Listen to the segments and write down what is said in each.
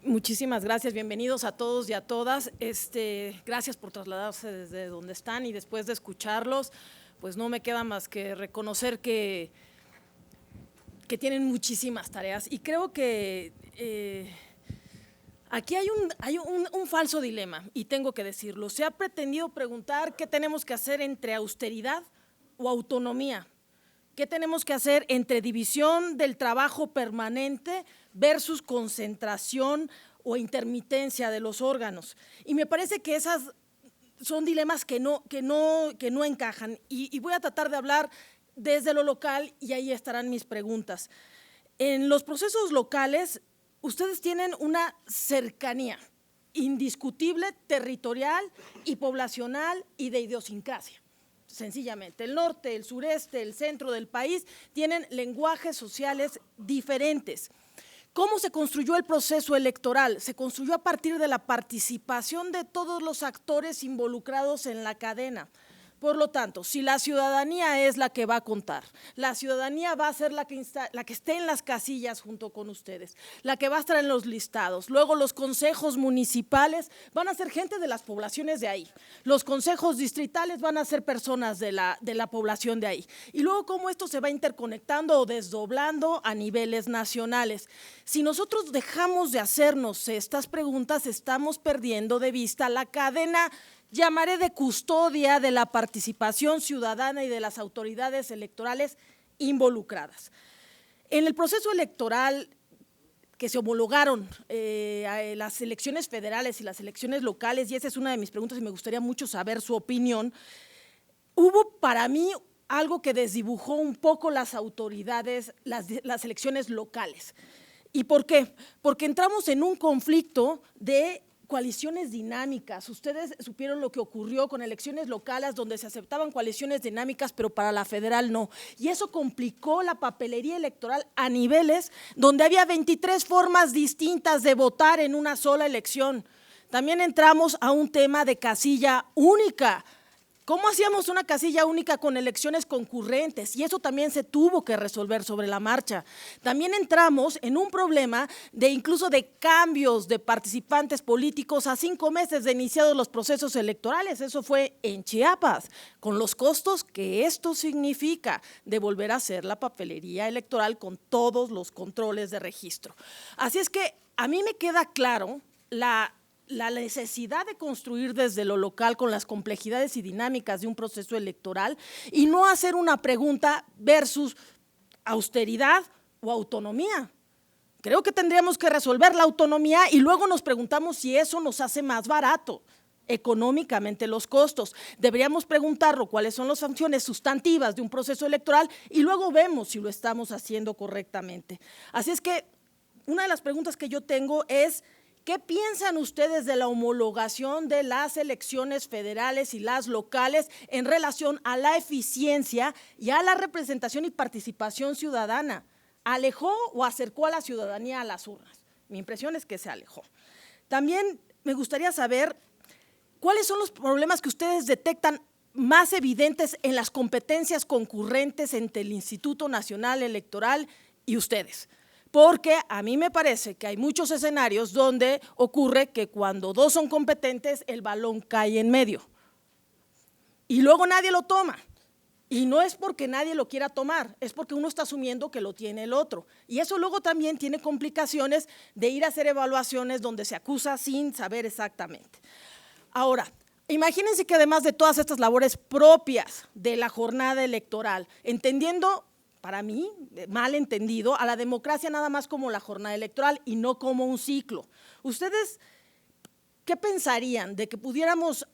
Muchísimas gracias, bienvenidos a todos y a todas. Gracias por trasladarse desde donde están y después de escucharlos, pues no me queda más que reconocer que tienen muchísimas tareas y creo que aquí hay un falso dilema y tengo que decirlo. Se ha pretendido preguntar qué tenemos que hacer entre austeridad o autonomía. ¿Qué tenemos que hacer entre división del trabajo permanente versus concentración o intermitencia de los órganos? Y me parece que esas son dilemas que no encajan. Y voy a tratar de hablar desde lo local y ahí estarán mis preguntas. En los procesos locales, ustedes tienen una cercanía indiscutible, territorial y poblacional y de idiosincrasia. Sencillamente, el norte, el sureste, el centro del país tienen lenguajes sociales diferentes. ¿Cómo se construyó el proceso electoral? Se construyó a partir de la participación de todos los actores involucrados en la cadena. Por lo tanto, si la ciudadanía es la que va a contar, la ciudadanía va a ser la que esté en las casillas junto con ustedes, la que va a estar en los listados. Luego los consejos municipales van a ser gente de las poblaciones de ahí. Los consejos distritales van a ser personas de la población de ahí. Y luego cómo esto se va interconectando o desdoblando a niveles nacionales. Si nosotros dejamos de hacernos estas preguntas, estamos perdiendo de vista la cadena, llamaré de custodia de la participación ciudadana y de las autoridades electorales involucradas. En el proceso electoral que se homologaron las elecciones federales y las elecciones locales, y esa es una de mis preguntas y me gustaría mucho saber su opinión, hubo para mí algo que desdibujó un poco las autoridades, las elecciones locales. ¿Y por qué? Porque entramos en un conflicto de coaliciones dinámicas. Ustedes supieron lo que ocurrió con elecciones locales donde se aceptaban coaliciones dinámicas, pero para la federal no. Y eso complicó la papelería electoral a niveles donde había 23 formas distintas de votar en una sola elección. También entramos a un tema de casilla única. ¿Cómo hacíamos una casilla única con elecciones concurrentes? Y eso también se tuvo que resolver sobre la marcha. También entramos en un problema de incluso de cambios de participantes políticos a 5 meses de iniciados los procesos electorales. Eso fue en Chiapas, con los costos que esto significa de volver a hacer la papelería electoral con todos los controles de registro. Así es que a mí me queda claro la necesidad de construir desde lo local con las complejidades y dinámicas de un proceso electoral y no hacer una pregunta versus austeridad o autonomía. Creo que tendríamos que resolver la autonomía y luego nos preguntamos si eso nos hace más barato económicamente los costos. Deberíamos preguntarnos cuáles son las sanciones sustantivas de un proceso electoral y luego vemos si lo estamos haciendo correctamente. Así es que una de las preguntas que yo tengo es: ¿qué piensan ustedes de la homologación de las elecciones federales y las locales en relación a la eficiencia y a la representación y participación ciudadana? ¿Alejó o acercó a la ciudadanía a las urnas? Mi impresión es que se alejó. También me gustaría saber cuáles son los problemas que ustedes detectan más evidentes en las competencias concurrentes entre el Instituto Nacional Electoral y ustedes. Porque a mí me parece que hay muchos escenarios donde ocurre que cuando dos son competentes, el balón cae en medio. Y luego nadie lo toma. Y no es porque nadie lo quiera tomar, es porque uno está asumiendo que lo tiene el otro. Y eso luego también tiene complicaciones de ir a hacer evaluaciones donde se acusa sin saber exactamente. Ahora, imagínense que además de todas estas labores propias de la jornada electoral, entendiendo, para mí, mal entendido, a la democracia nada más como la jornada electoral y no como un ciclo. ¿Ustedes qué pensarían de que pudiéramos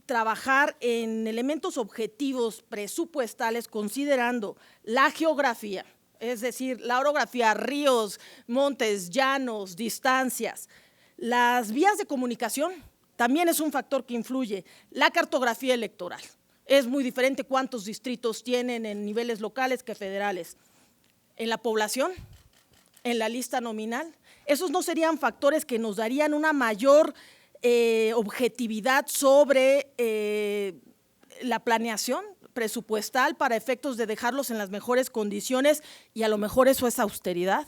trabajar en elementos objetivos presupuestales considerando la geografía, es decir, la orografía, ríos, montes, llanos, distancias, las vías de comunicación? También es un factor que influye, la cartografía electoral. Es muy diferente cuántos distritos tienen en niveles locales que federales. En la población, en la lista nominal, esos no serían factores que nos darían una mayor objetividad sobre la planeación presupuestal para efectos de dejarlos en las mejores condiciones y a lo mejor eso es austeridad.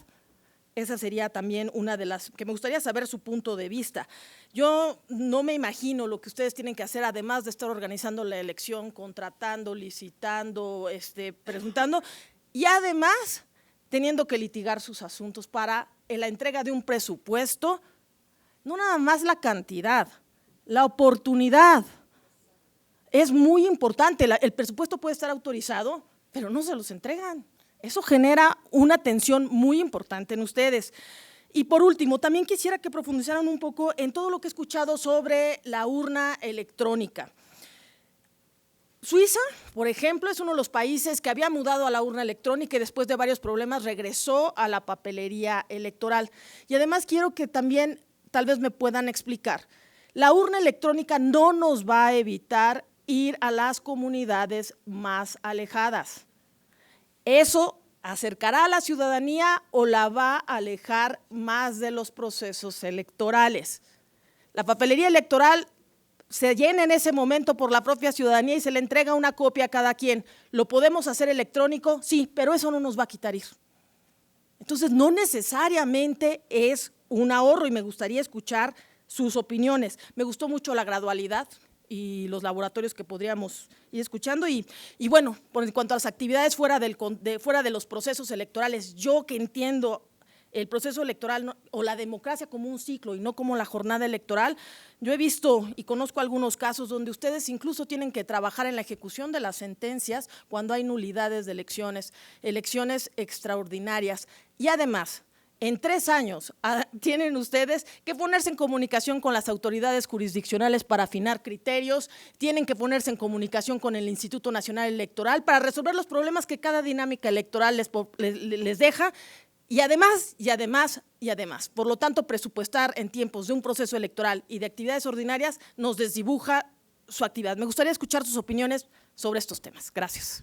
esa sería también una de las que me gustaría saber su punto de vista. Yo no me imagino lo que ustedes tienen que hacer, además de estar organizando la elección, contratando, licitando, preguntando, y además teniendo que litigar sus asuntos para la entrega de un presupuesto, no nada más la cantidad, la oportunidad. Es muy importante, el presupuesto puede estar autorizado, pero no se los entregan. Eso genera una tensión muy importante en ustedes. Y por último, también quisiera que profundizaran un poco en todo lo que he escuchado sobre la urna electrónica. Suiza, por ejemplo, es uno de los países que había mudado a la urna electrónica y después de varios problemas regresó a la papelería electoral. Y además quiero que también tal vez me puedan explicar, la urna electrónica no nos va a evitar ir a las comunidades más alejadas. ¿Eso acercará a la ciudadanía o la va a alejar más de los procesos electorales? La papelería electoral se llena en ese momento por la propia ciudadanía y se le entrega una copia a cada quien. ¿Lo podemos hacer electrónico? Sí, pero eso no nos va a quitar ir. Entonces, no necesariamente es un ahorro y me gustaría escuchar sus opiniones. Me gustó mucho la gradualidad y los laboratorios que podríamos ir escuchando. Y bueno, en cuanto a las actividades fuera de los procesos electorales, yo que entiendo el proceso electoral o la democracia como un ciclo y no como la jornada electoral, yo he visto y conozco algunos casos donde ustedes incluso tienen que trabajar en la ejecución de las sentencias cuando hay nulidades de elecciones extraordinarias. Y además, en 3 años tienen ustedes que ponerse en comunicación con las autoridades jurisdiccionales para afinar criterios, tienen que ponerse en comunicación con el Instituto Nacional Electoral para resolver los problemas que cada dinámica electoral les deja y además, por lo tanto, presupuestar en tiempos de un proceso electoral y de actividades ordinarias nos desdibuja su actividad. Me gustaría escuchar sus opiniones sobre estos temas. Gracias.